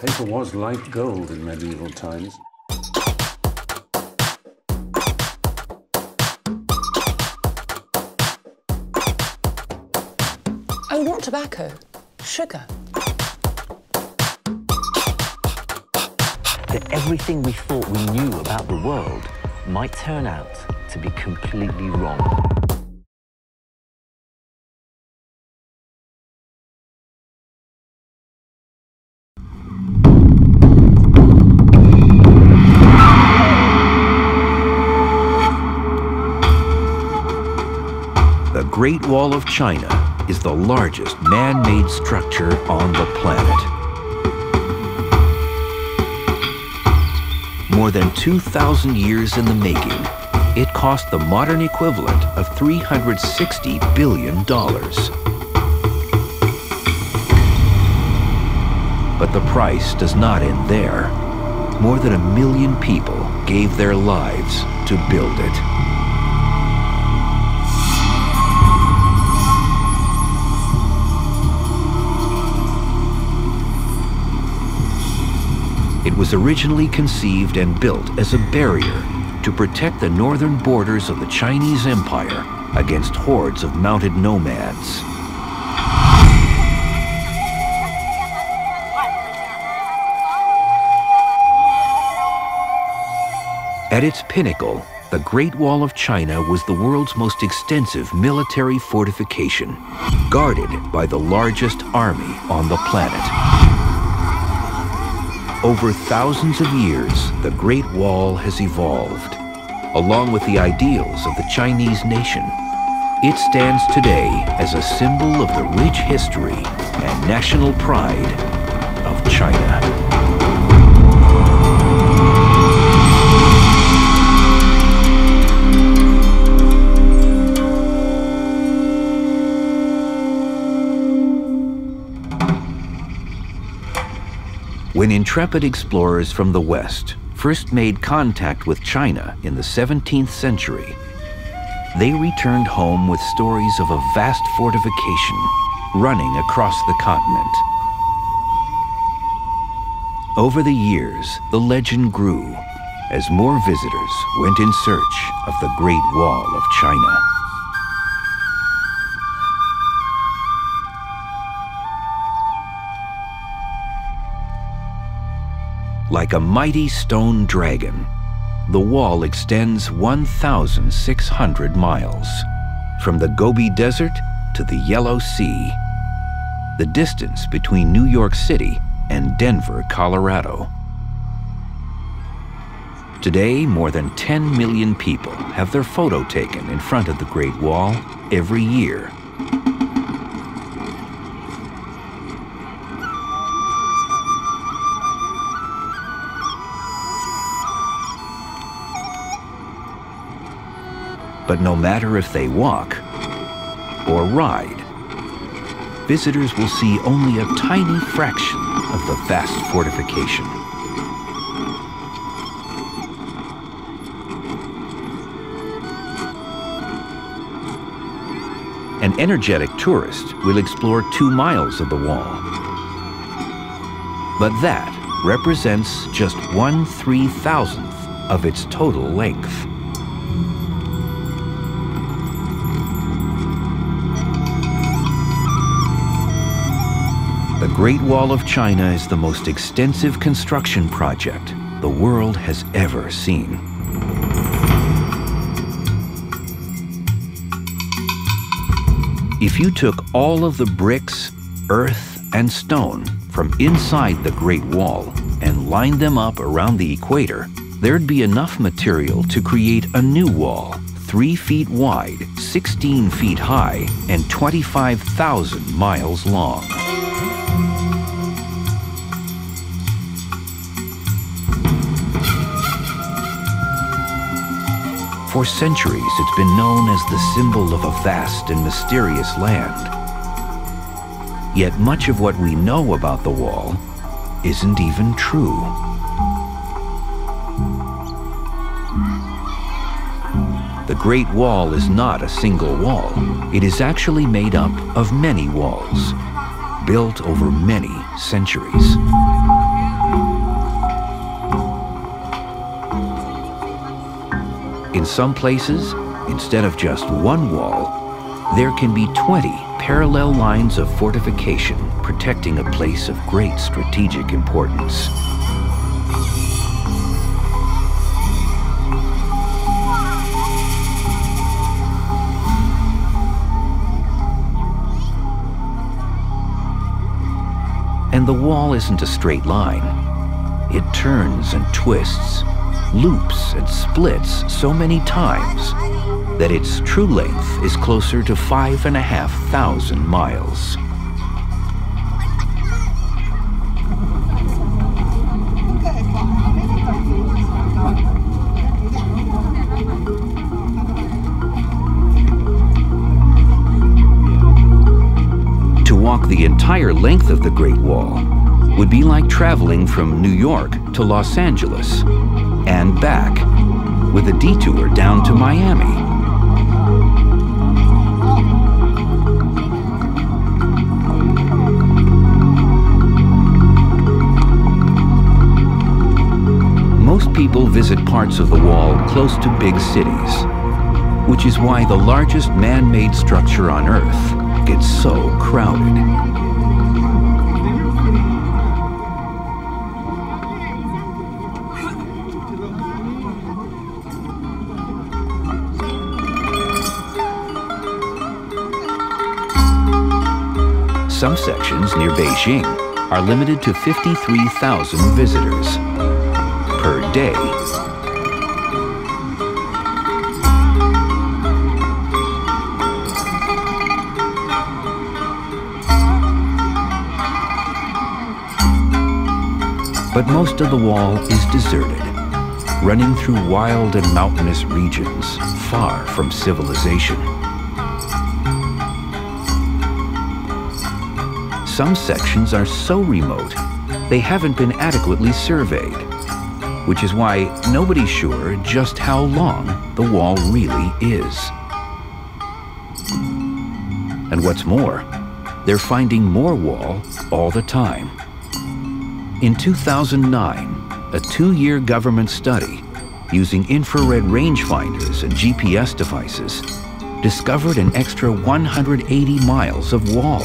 Paper was like gold in medieval times. Oh, not tobacco, sugar. That everything we thought we knew about the world might turn out to be completely wrong. The Great Wall of China is the largest man-made structure on the planet. More than 2,000 years in the making, it cost the modern equivalent of $360 billion. But the price does not end there. More than 1 million people gave their lives to build it. It was originally conceived and built as a barrier to protect the northern borders of the Chinese Empire against hordes of mounted nomads. At its pinnacle, the Great Wall of China was the world's most extensive military fortification, guarded by the largest army on the planet. Over thousands of years, the Great Wall has evolved. Along with the ideals of the Chinese nation, it stands today as a symbol of the rich history and national pride of China. When intrepid explorers from the West first made contact with China in the 17th century, they returned home with stories of a vast fortification running across the continent. Over the years, the legend grew as more visitors went in search of the Great Wall of China. Like a mighty stone dragon, the wall extends 1,600 miles, from the Gobi Desert to the Yellow Sea, the distance between New York City and Denver, Colorado. Today, more than 10 million people have their photo taken in front of the Great Wall every year. But no matter if they walk or ride, visitors will see only a tiny fraction of the vast fortification. An energetic tourist will explore 2 miles of the wall. But that represents just 1/3,000th of its total length. The Great Wall of China is the most extensive construction project the world has ever seen. If you took all of the bricks, earth, and stone from inside the Great Wall and lined them up around the equator, there'd be enough material to create a new wall, 3 feet wide, 16 feet high, and 25,000 miles long. For centuries, it's been known as the symbol of a vast and mysterious land. Yet much of what we know about the wall isn't even true. The Great Wall is not a single wall. It is actually made up of many walls, built over many centuries. In some places, instead of just one wall, there can be 20 parallel lines of fortification protecting a place of great strategic importance. And the wall isn't a straight line. It turns and twists, loops and splits so many times that its true length is closer to 5,500 miles. To walk the entire length of the Great Wall would be like traveling from New York to Los Angeles and back, with a detour down to Miami. Most people visit parts of the wall close to big cities, which is why the largest man-made structure on Earth gets so crowded. Some sections near Beijing are limited to 53,000 visitors per day. But most of the wall is deserted, running through wild and mountainous regions far from civilization. Some sections are so remote, they haven't been adequately surveyed, which is why nobody's sure just how long the wall really is. And what's more, they're finding more wall all the time. In 2009, a 2-year government study using infrared rangefinders and GPS devices discovered an extra 180 miles of wall.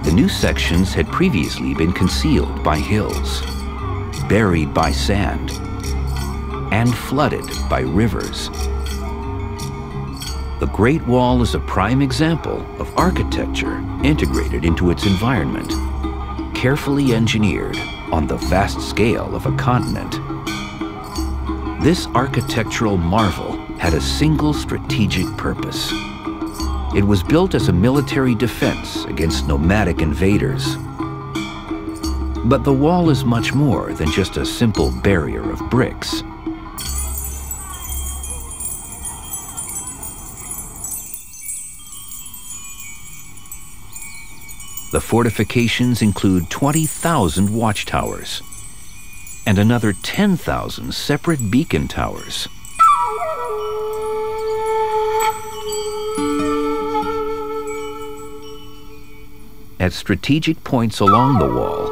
The new sections had previously been concealed by hills, buried by sand, and flooded by rivers. The Great Wall is a prime example of architecture integrated into its environment, carefully engineered on the vast scale of a continent. This architectural marvel had a single strategic purpose. It was built as a military defense against nomadic invaders. But the wall is much more than just a simple barrier of bricks. The fortifications include 20,000 watchtowers and another 10,000 separate beacon towers. At strategic points along the wall,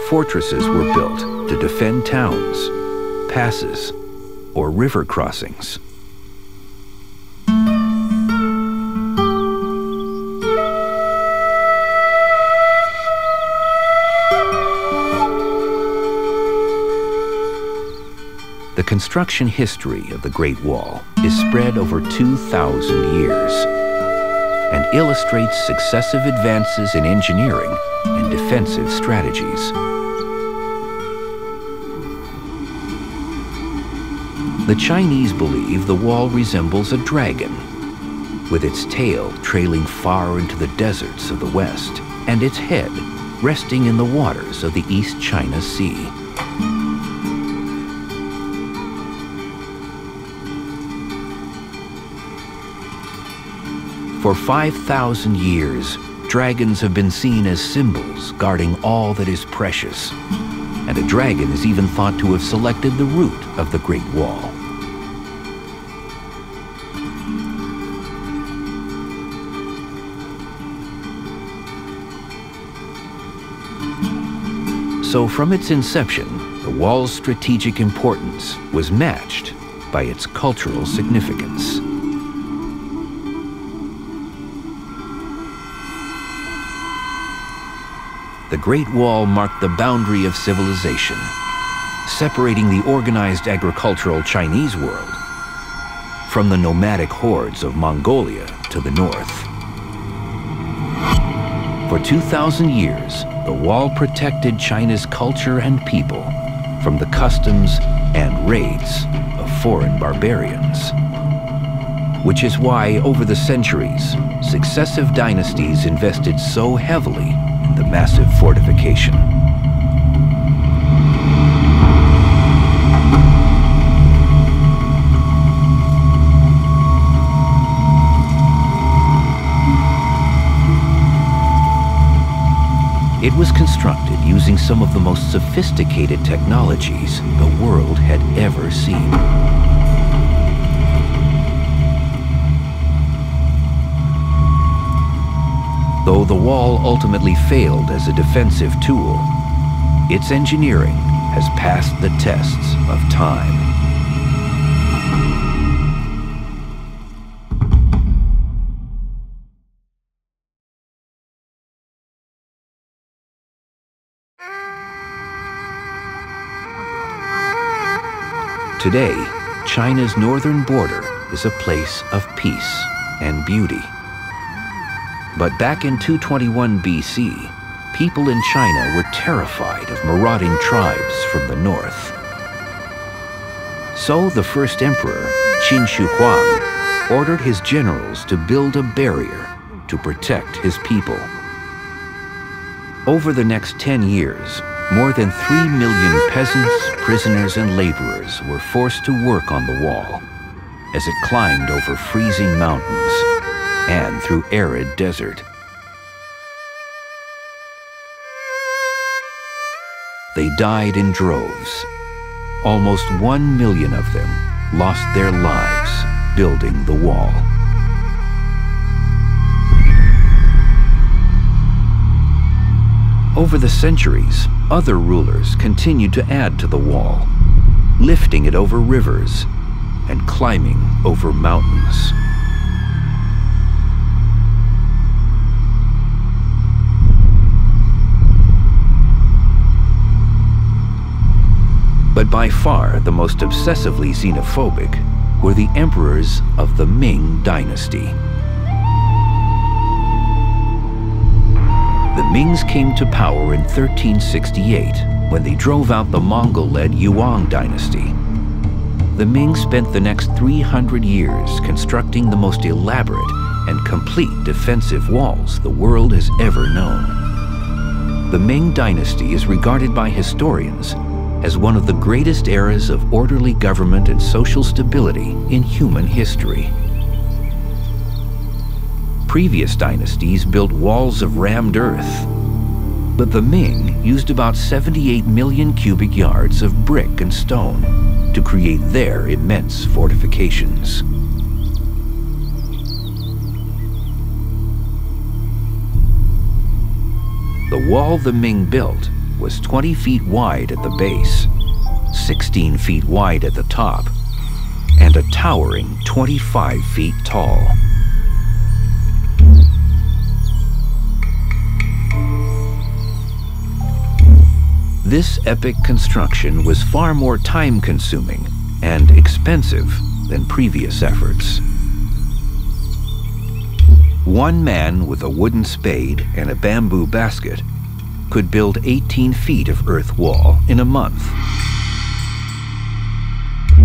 fortresses were built to defend towns, passes, or river crossings. The construction history of the Great Wall is spread over 2,000 years and illustrates successive advances in engineering and defensive strategies. The Chinese believe the wall resembles a dragon, with its tail trailing far into the deserts of the West and its head resting in the waters of the East China Sea. For 5,000 years, dragons have been seen as symbols guarding all that is precious, and a dragon is even thought to have selected the route of the Great Wall. So from its inception, the wall's strategic importance was matched by its cultural significance. The Great Wall marked the boundary of civilization, separating the organized agricultural Chinese world from the nomadic hordes of Mongolia to the north. For 2,000 years, the wall protected China's culture and people from the customs and raids of foreign barbarians. Which is why, over the centuries, successive dynasties invested so heavily in the massive fortification. It was constructed using some of the most sophisticated technologies the world had ever seen. Though the wall ultimately failed as a defensive tool, its engineering has passed the tests of time. Today, China's northern border is a place of peace and beauty. But back in 221 BC, people in China were terrified of marauding tribes from the north. So the first emperor, Qin Shi Huang, ordered his generals to build a barrier to protect his people. Over the next 10 years, more than 3 million peasants, prisoners, and laborers were forced to work on the wall as it climbed over freezing mountains and through arid desert. They died in droves. Almost 1 million of them lost their lives building the wall. Over the centuries, other rulers continued to add to the wall, lifting it over rivers and climbing over mountains. But by far the most obsessively xenophobic were the emperors of the Ming Dynasty. The Mings came to power in 1368 when they drove out the Mongol-led Yuan dynasty. The Ming spent the next 300 years constructing the most elaborate and complete defensive walls the world has ever known. The Ming Dynasty is regarded by historians as one of the greatest eras of orderly government and social stability in human history. Previous dynasties built walls of rammed earth, but the Ming used about 78 million cubic yards of brick and stone to create their immense fortifications. The wall the Ming built was 20 feet wide at the base, 16 feet wide at the top, and a towering 25 feet tall. This epic construction was far more time-consuming and expensive than previous efforts. One man with a wooden spade and a bamboo basket could build 18 feet of earth wall in a month.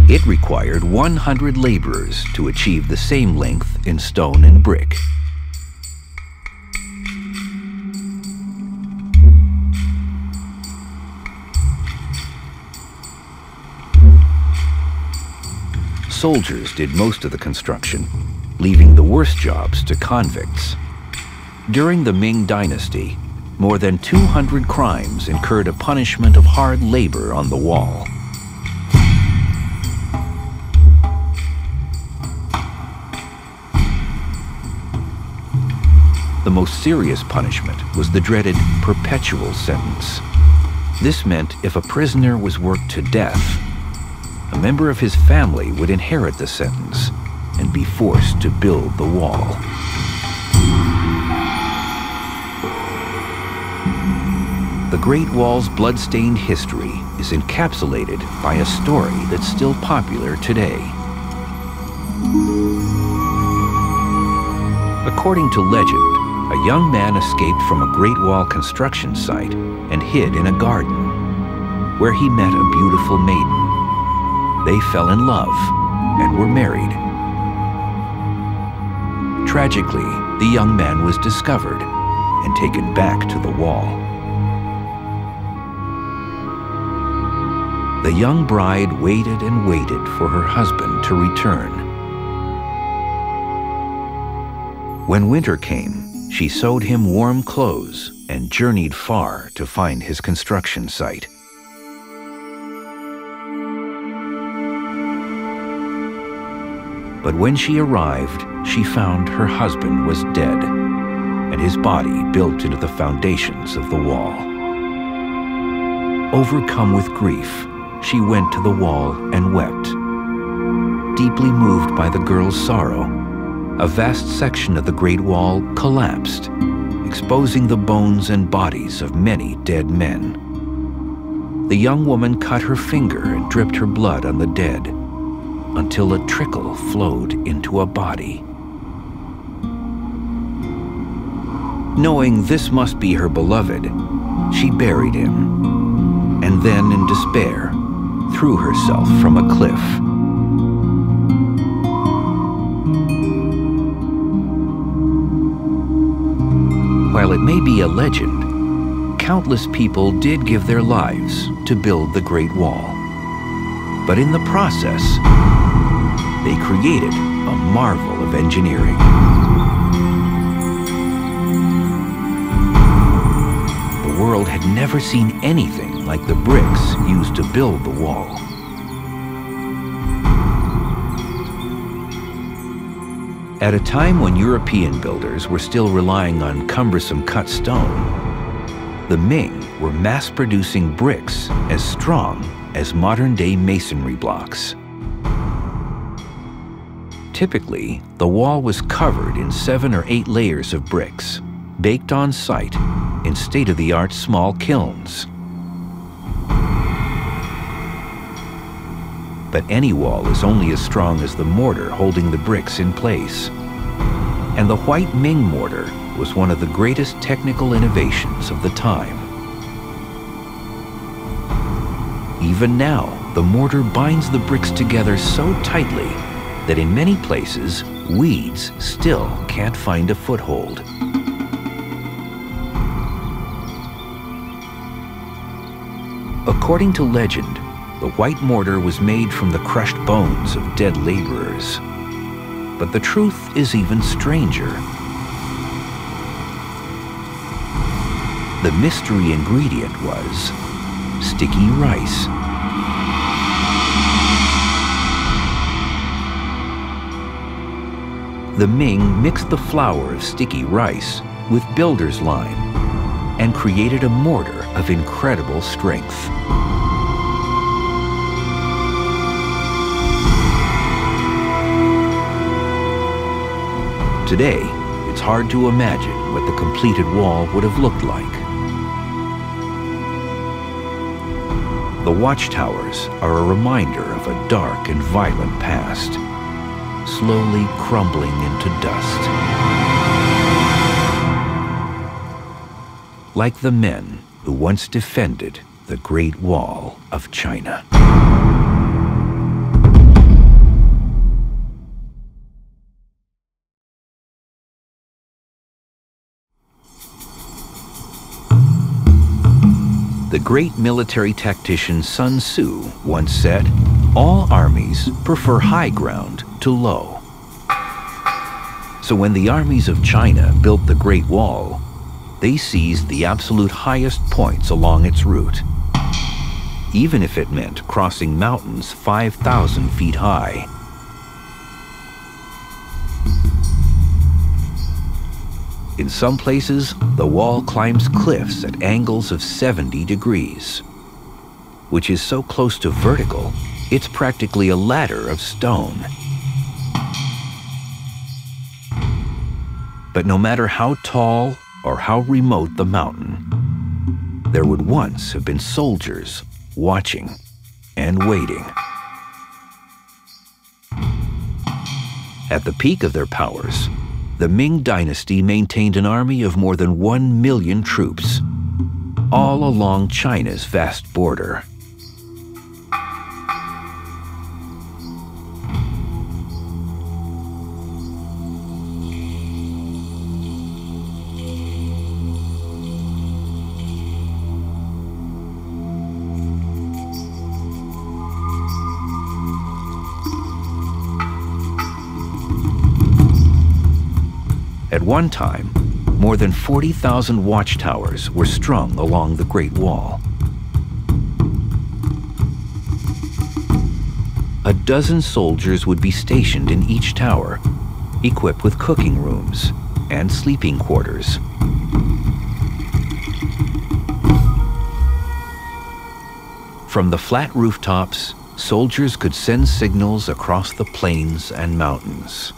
It required 100 laborers to achieve the same length in stone and brick. Soldiers did most of the construction, leaving the worst jobs to convicts. During the Ming Dynasty, more than 200 crimes incurred a punishment of hard labor on the wall. The most serious punishment was the dreaded perpetual sentence. This meant if a prisoner was worked to death, a member of his family would inherit the sentence and be forced to build the wall. The Great Wall's blood-stained history is encapsulated by a story that's still popular today. According to legend, a young man escaped from a Great Wall construction site and hid in a garden, where he met a beautiful maiden. They fell in love and were married. Tragically, the young man was discovered and taken back to the wall. The young bride waited and waited for her husband to return. When winter came, she sewed him warm clothes and journeyed far to find his construction site. But when she arrived, she found her husband was dead and his body built into the foundations of the wall. Overcome with grief, she went to the wall and wept. Deeply moved by the girl's sorrow, a vast section of the Great Wall collapsed, exposing the bones and bodies of many dead men. The young woman cut her finger and dripped her blood on the dead until a trickle flowed into a body. Knowing this must be her beloved, she buried him, and then in despair, threw herself from a cliff. While it may be a legend, countless people did give their lives to build the Great Wall. But in the process, they created a marvel of engineering. The world had never seen anything like the bricks used to build the wall. At a time when European builders were still relying on cumbersome cut stone, the Ming were mass-producing bricks as strong as modern-day masonry blocks. Typically, the wall was covered in 7 or 8 layers of bricks, baked on site in state-of-the-art small kilns. But any wall is only as strong as the mortar holding the bricks in place. And the white Ming mortar was one of the greatest technical innovations of the time. Even now, the mortar binds the bricks together so tightly that in many places, weeds still can't find a foothold. According to legend, the white mortar was made from the crushed bones of dead laborers. But the truth is even stranger. The mystery ingredient was sticky rice. The Ming mixed the flour of sticky rice with builder's lime and created a mortar of incredible strength. Today, it's hard to imagine what the completed wall would have looked like. The watchtowers are a reminder of a dark and violent past, slowly crumbling into dust. Like the men who once defended the Great Wall of China. The great military tactician Sun Tzu once said, "All armies prefer high ground to low." So when the armies of China built the Great Wall, they seized the absolute highest points along its route, even if it meant crossing mountains 5,000 feet high. In some places, the wall climbs cliffs at angles of 70 degrees. which is so close to vertical, it's practically a ladder of stone. But no matter how tall or how remote the mountain, there would once have been soldiers watching and waiting. At the peak of their powers, the Ming Dynasty maintained an army of more than 1 million troops, all along China's vast border. At one time, more than 40,000 watchtowers were strung along the Great Wall. A dozen soldiers would be stationed in each tower, equipped with cooking rooms and sleeping quarters. From the flat rooftops, soldiers could send signals across the plains and mountains.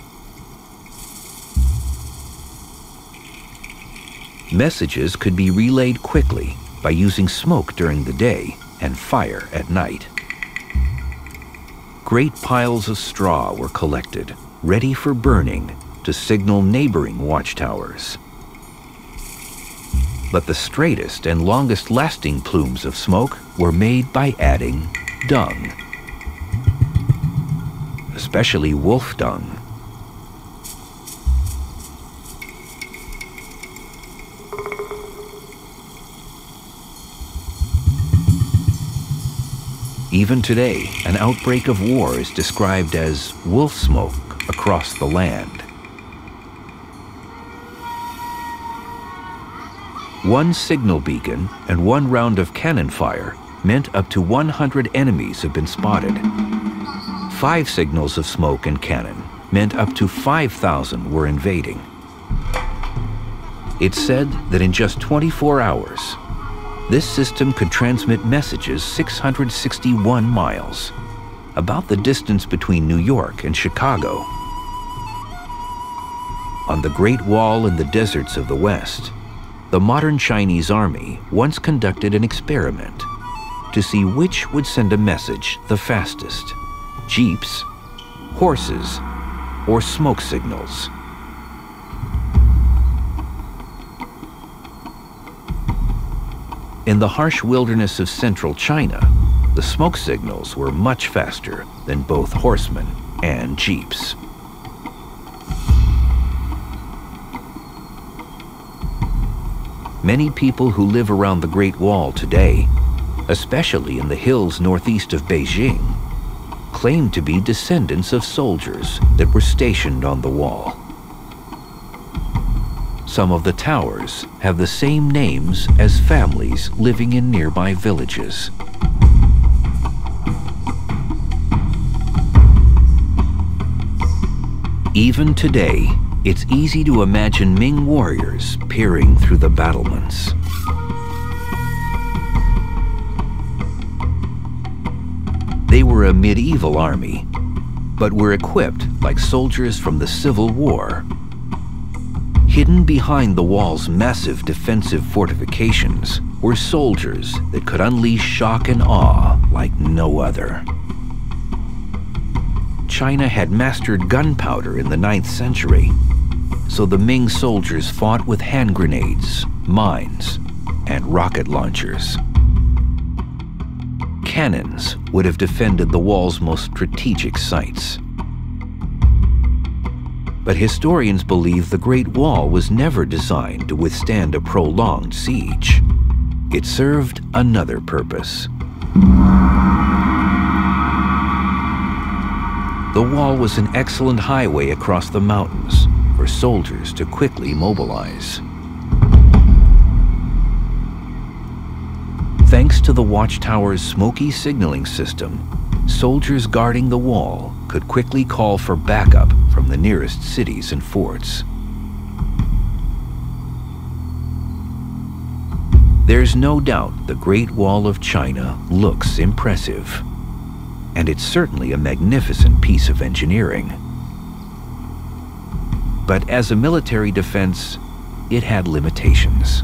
Messages could be relayed quickly by using smoke during the day and fire at night. Great piles of straw were collected, ready for burning to signal neighboring watchtowers. But the straightest and longest-lasting plumes of smoke were made by adding dung, especially wolf dung. Even today, an outbreak of war is described as wolf smoke across the land. One signal beacon and one round of cannon fire meant up to 100 enemies have been spotted. 5 signals of smoke and cannon meant up to 5,000 were invading. It's said that in just 24 hours, this system could transmit messages 661 miles, about the distance between New York and Chicago. On the Great Wall in the deserts of the West, the modern Chinese army once conducted an experiment to see which would send a message the fastest: jeeps, horses, or smoke signals. In the harsh wilderness of central China, the smoke signals were much faster than both horsemen and jeeps. Many people who live around the Great Wall today, especially in the hills northeast of Beijing, claim to be descendants of soldiers that were stationed on the wall. Some of the towers have the same names as families living in nearby villages. Even today, it's easy to imagine Ming warriors peering through the battlements. They were a medieval army, but were equipped like soldiers from the Civil War. Hidden behind the wall's massive defensive fortifications were soldiers that could unleash shock and awe like no other. China had mastered gunpowder in the 9th century, so the Ming soldiers fought with hand grenades, mines, and rocket launchers. Cannons would have defended the wall's most strategic sites. But historians believe the Great Wall was never designed to withstand a prolonged siege. It served another purpose. The wall was an excellent highway across the mountains for soldiers to quickly mobilize. Thanks to the watchtower's smoky signaling system, soldiers guarding the wall could quickly call for backup from the nearest cities and forts. There's no doubt the Great Wall of China looks impressive, and it's certainly a magnificent piece of engineering. But as a military defense, it had limitations.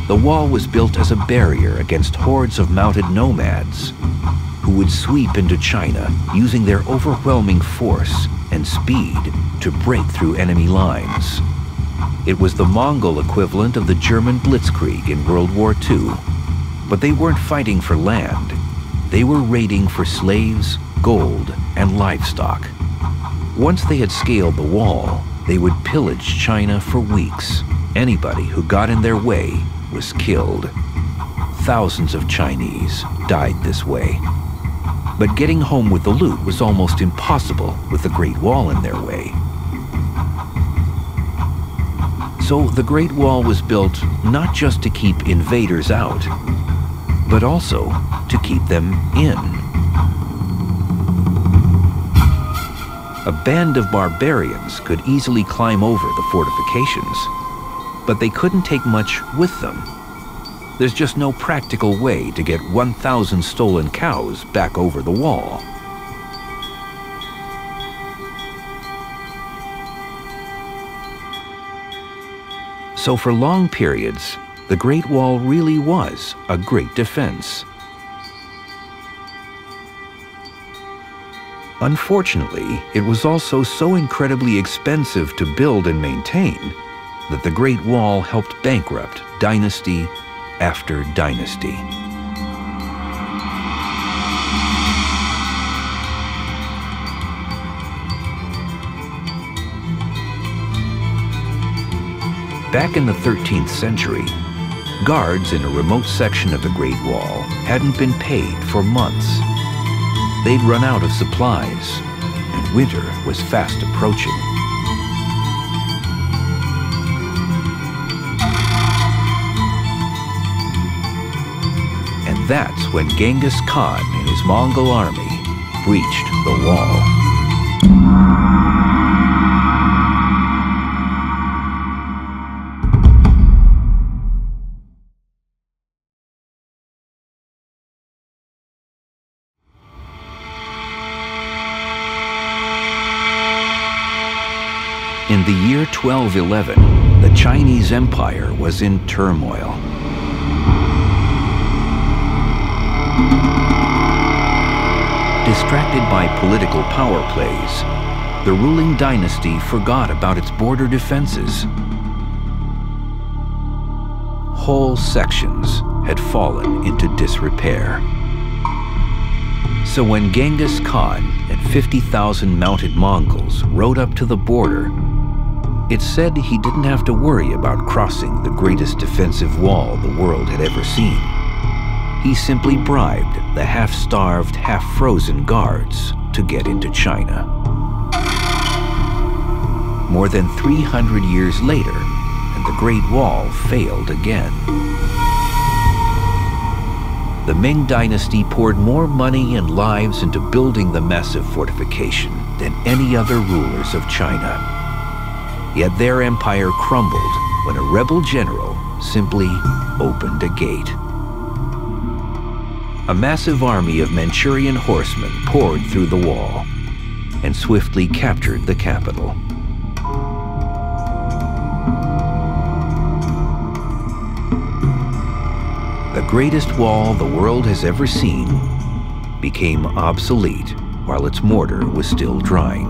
The wall was built as a barrier against hordes of mounted nomads who would sweep into China using their overwhelming force and speed to break through enemy lines. It was the Mongol equivalent of the German Blitzkrieg in World War II, but they weren't fighting for land. They were raiding for slaves, gold, and livestock. Once they had scaled the wall, they would pillage China for weeks. Anybody who got in their way was killed. Thousands of Chinese died this way. But getting home with the loot was almost impossible with the Great Wall in their way. So the Great Wall was built not just to keep invaders out, but also to keep them in. A band of barbarians could easily climb over the fortifications, but they couldn't take much with them. There's just no practical way to get 1,000 stolen cows back over the wall. So for long periods, the Great Wall really was a great defense. Unfortunately, it was also so incredibly expensive to build and maintain that the Great Wall helped bankrupt dynasty after dynasty. Back in the 13th century, guards in a remote section of the Great Wall hadn't been paid for months. They'd run out of supplies, and winter was fast approaching. And that's when Genghis Khan and his Mongol army breached the wall. In the year 1211, the Chinese Empire was in turmoil. Distracted by political power plays, the ruling dynasty forgot about its border defenses. Whole sections had fallen into disrepair. So when Genghis Khan and 50,000 mounted Mongols rode up to the border, it said he didn't have to worry about crossing the greatest defensive wall the world had ever seen. He simply bribed the half-starved, half-frozen guards to get into China. More than 300 years later, and the Great Wall failed again. The Ming Dynasty poured more money and lives into building the massive fortification than any other rulers of China. Yet their empire crumbled when a rebel general simply opened a gate. A massive army of Manchurian horsemen poured through the wall and swiftly captured the capital. The greatest wall the world has ever seen became obsolete while its mortar was still drying.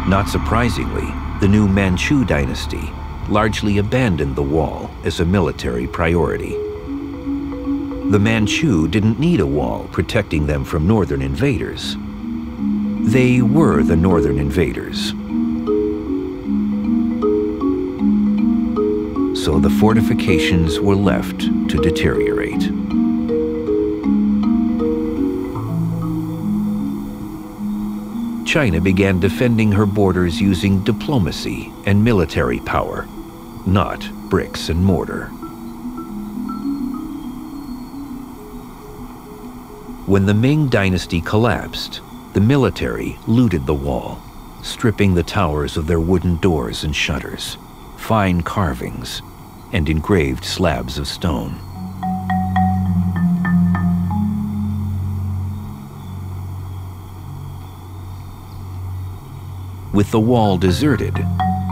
Not surprisingly, the new Manchu dynasty largely abandoned the wall as a military priority. The Manchu didn't need a wall protecting them from northern invaders. They were the northern invaders. So the fortifications were left to deteriorate. China began defending her borders using diplomacy and military power, not bricks and mortar. When the Ming Dynasty collapsed, The military looted the wall, stripping the towers of their wooden doors and shutters, fine carvings, and engraved slabs of stone. With the wall deserted,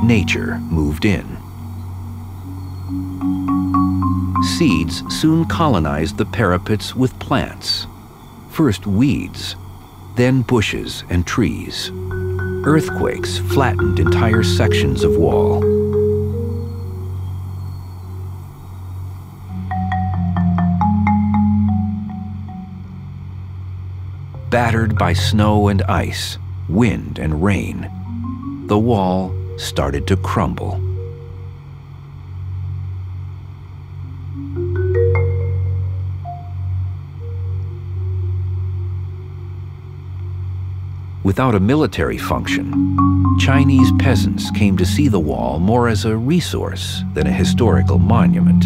nature moved in. Seeds soon colonized the parapets with plants. First weeds, then bushes and trees. Earthquakes flattened entire sections of wall. Battered by snow and ice, wind and rain, the wall started to crumble. Without a military function, Chinese peasants came to see the wall more as a resource than a historical monument.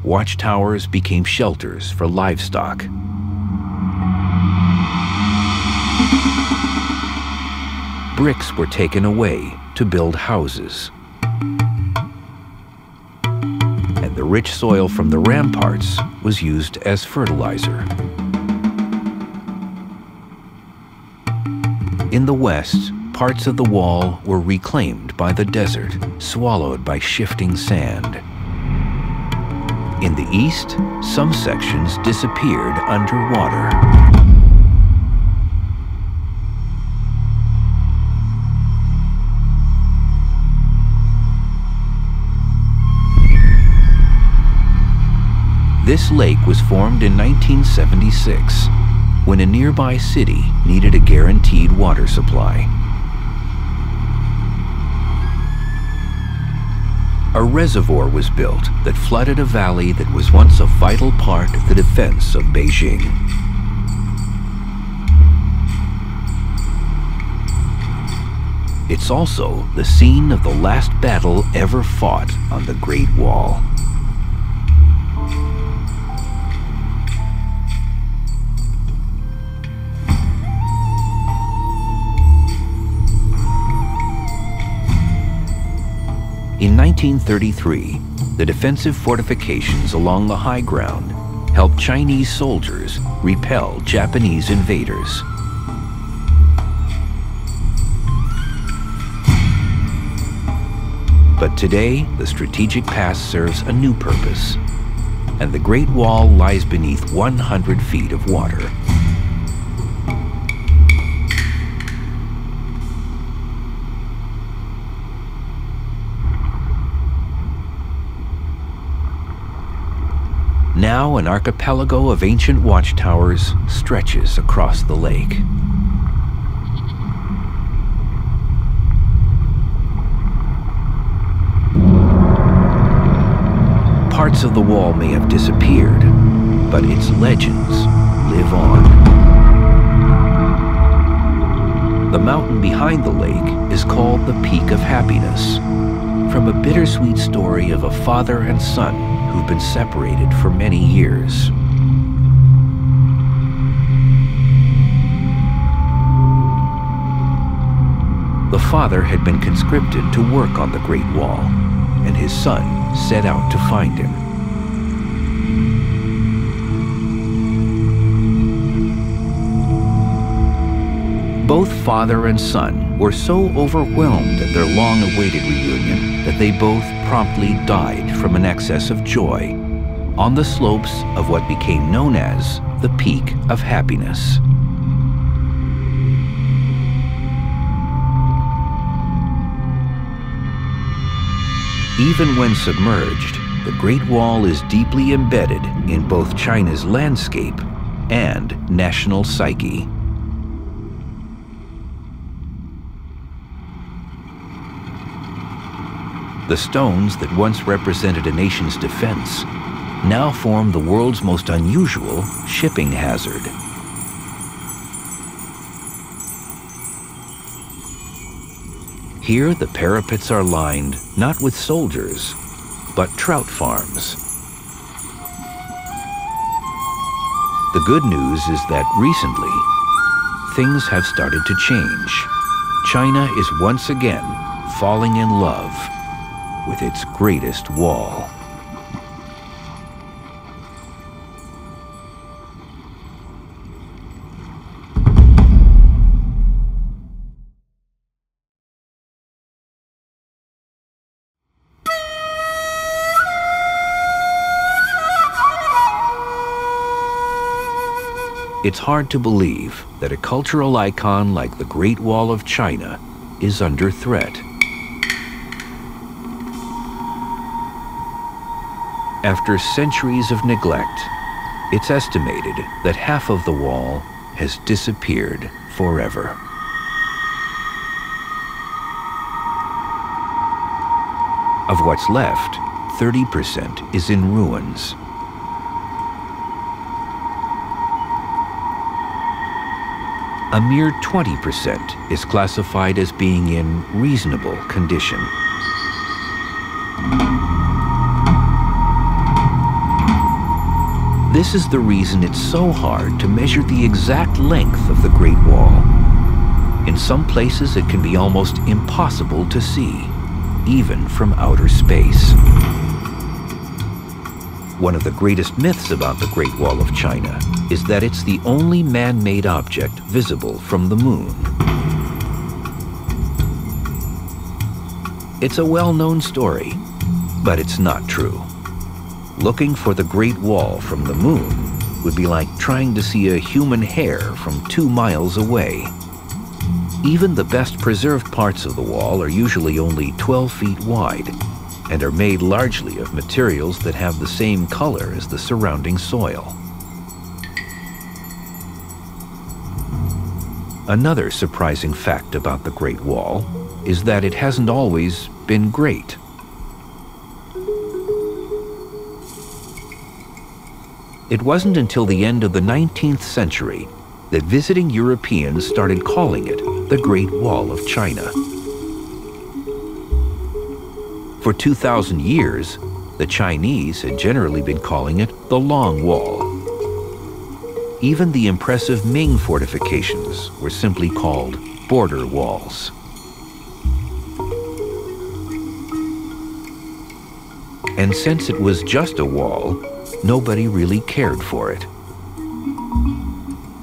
Watchtowers became shelters for livestock. Bricks were taken away to build houses. And the rich soil from the ramparts was used as fertilizer. In the west, parts of the wall were reclaimed by the desert, swallowed by shifting sand. In the east, some sections disappeared underwater. This lake was formed in 1976, when a nearby city needed a guaranteed water supply. A reservoir was built that flooded a valley that was once a vital part of the defense of Beijing. It's also the scene of the last battle ever fought on the Great Wall. In 1933, the defensive fortifications along the high ground helped Chinese soldiers repel Japanese invaders. But today, the strategic pass serves a new purpose, and the Great Wall lies beneath 100 feet of water. Now an archipelago of ancient watchtowers stretches across the lake. Parts of the wall may have disappeared, but its legends live on. The mountain behind the lake is called the Peak of Happiness, from a bittersweet story of a father and son who've been separated for many years. The father had been conscripted to work on the Great Wall, and his son set out to find him. Both father and son were so overwhelmed at their long-awaited reunion that they both promptly died from an excess of joy on the slopes of what became known as the Peak of Happiness. Even when submerged, the Great Wall is deeply embedded in both China's landscape and national psyche. The stones that once represented a nation's defense now form the world's most unusual shipping hazard. Here, the parapets are lined not with soldiers, but trout farms. The The good news is that recently, things have started to change. China is once again falling in love with its greatest wall. It's hard to believe that a cultural icon like the Great Wall of China is under threat. After centuries of neglect, it's estimated that half of the wall has disappeared forever. Of what's left, 30% is in ruins. A mere 20% is classified as being in reasonable condition. This is the reason it's so hard to measure the exact length of the Great Wall. In some places, it can be almost impossible to see, even from outer space. One of the greatest myths about the Great Wall of China is that it's the only man-made object visible from the moon. It's a well-known story, but it's not true. Looking for the Great Wall from the moon would be like trying to see a human hair from 2 miles away. Even the best preserved parts of the wall are usually only 12 feet wide and are made largely of materials that have the same color as the surrounding soil. Another surprising fact about the Great Wall is that it hasn't always been great. It wasn't until the end of the 19th century that visiting Europeans started calling it the Great Wall of China. For 2,000 years, the Chinese had generally been calling it the Long Wall. Even the impressive Ming fortifications were simply called border walls. And since it was just a wall, nobody really cared for it.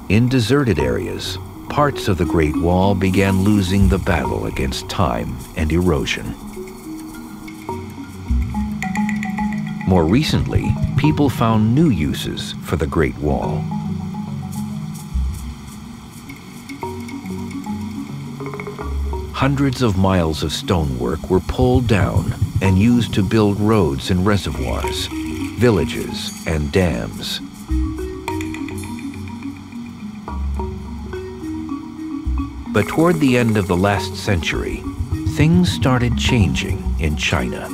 In deserted areas, parts of the Great Wall began losing the battle against time and erosion. More recently, people found new uses for the Great Wall. Hundreds of miles of stonework were pulled down and used to build roads and reservoirs, villages and dams. But toward the end of the last century, things started changing in China.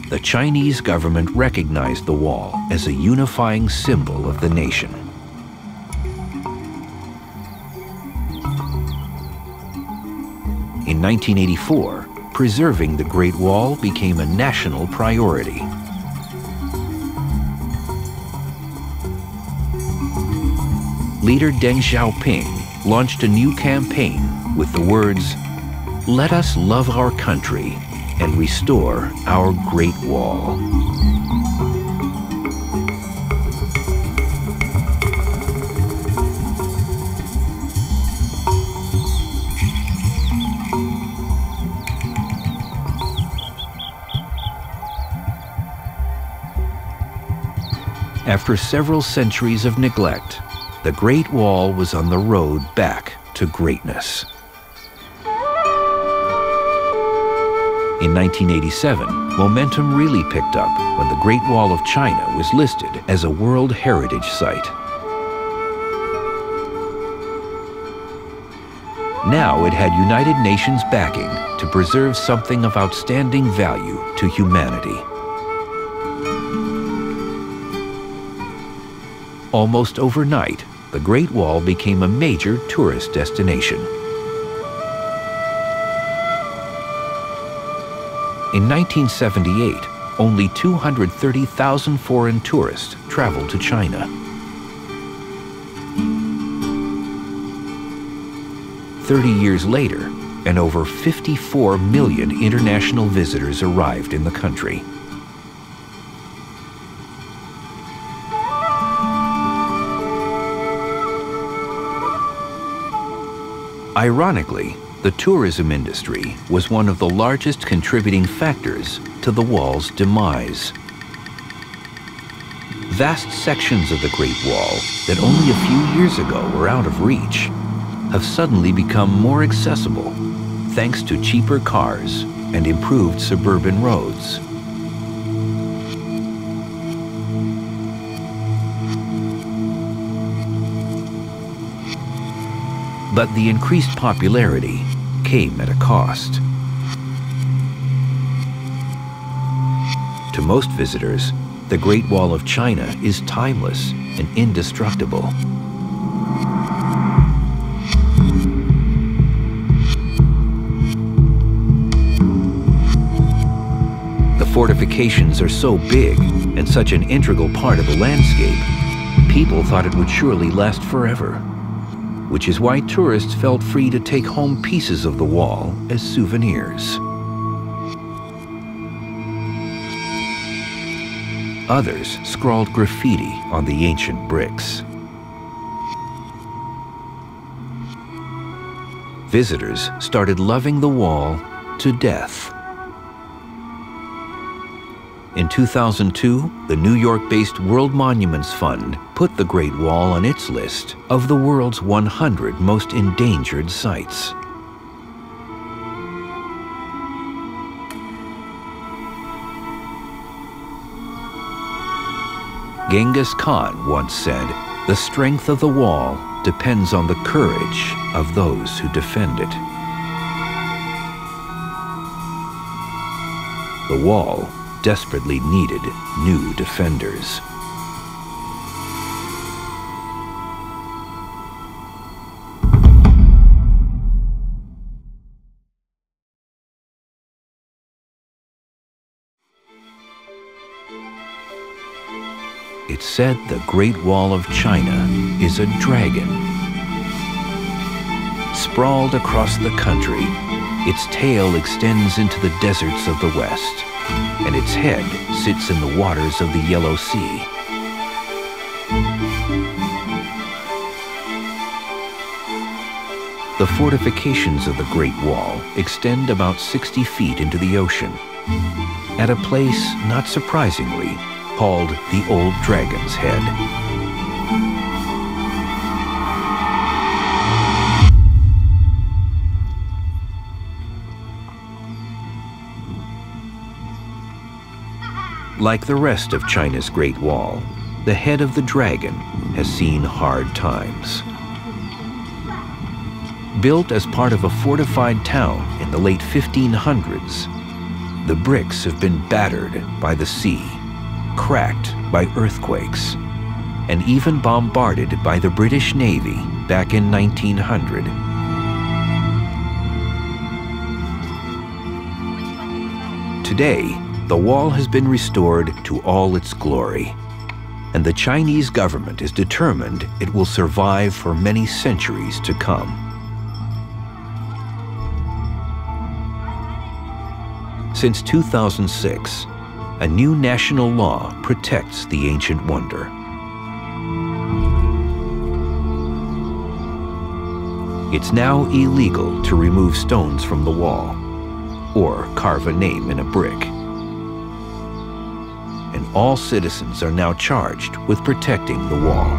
The Chinese government recognized the wall as a unifying symbol of the nation. In 1984, preserving the Great Wall became a national priority. Leader Deng Xiaoping launched a new campaign with the words, "Let us love our country and restore our Great Wall." After several centuries of neglect, the Great Wall was on the road back to greatness. In 1987, momentum really picked up when the Great Wall of China was listed as a World Heritage Site. Now it had United Nations backing to preserve something of outstanding value to humanity. Almost overnight, the Great Wall became a major tourist destination. In 1978, only 230,000 foreign tourists traveled to China. 30 years later, and over 54 million international visitors arrived in the country. Ironically, the tourism industry was one of the largest contributing factors to the wall's demise. Vast sections of the Great Wall that only a few years ago were out of reach have suddenly become more accessible thanks to cheaper cars and improved suburban roads. But the increased popularity came at a cost. To most visitors, the Great Wall of China is timeless and indestructible. The fortifications are so big and such an integral part of the landscape, people thought it would surely last forever, which is why tourists felt free to take home pieces of the wall as souvenirs. Others scrawled graffiti on the ancient bricks. Visitors started loving the wall to death. In 2002, the New York-based World Monuments Fund put the Great Wall on its list of the world's 100 most endangered sites. Genghis Khan once said, "The strength of the wall depends on the courage of those who defend it." The wall desperately needed new defenders. It's said the Great Wall of China is a dragon. Sprawled across the country, its tail extends into the deserts of the West, and its head sits in the waters of the Yellow Sea. The fortifications of the Great Wall extend about 60 feet into the ocean, at a place, not surprisingly, called the Old Dragon's Head. Like the rest of China's Great Wall, the head of the dragon has seen hard times. Built as part of a fortified town in the late 1500s, the bricks have been battered by the sea, cracked by earthquakes, and even bombarded by the British Navy back in 1900. Today, the wall has been restored to all its glory, and the Chinese government is determined it will survive for many centuries to come. Since 2006, a new national law protects the ancient wonder. It's now illegal to remove stones from the wall or carve a name in a brick. And all citizens are now charged with protecting the wall.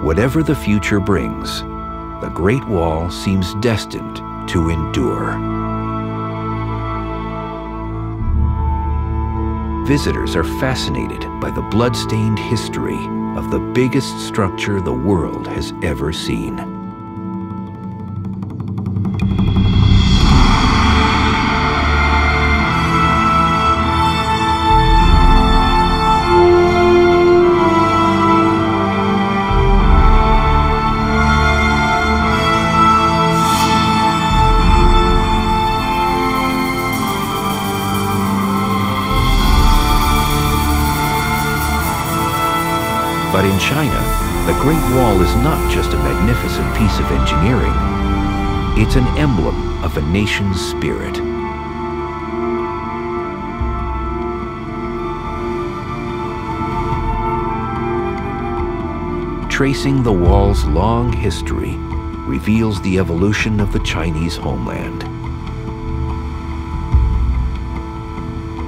Whatever the future brings, the Great Wall seems destined to endure. Visitors are fascinated by the blood-stained history of the biggest structure the world has ever seen. In China, the Great Wall is not just a magnificent piece of engineering. It's an emblem of a nation's spirit. Tracing the wall's long history reveals the evolution of the Chinese homeland.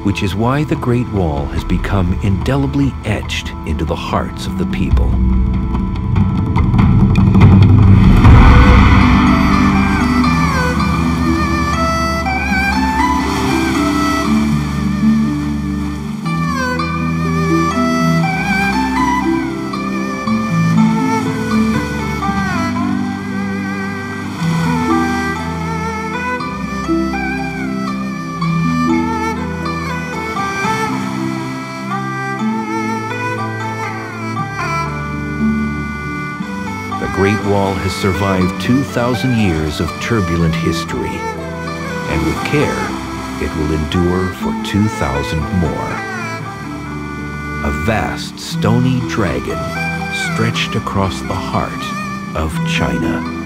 Which is why the Great Wall has become indelibly etched into the hearts of the people. The Great Wall has survived 2,000 years of turbulent history, and with care, it will endure for 2,000 more. A vast stony dragon stretched across the heart of China.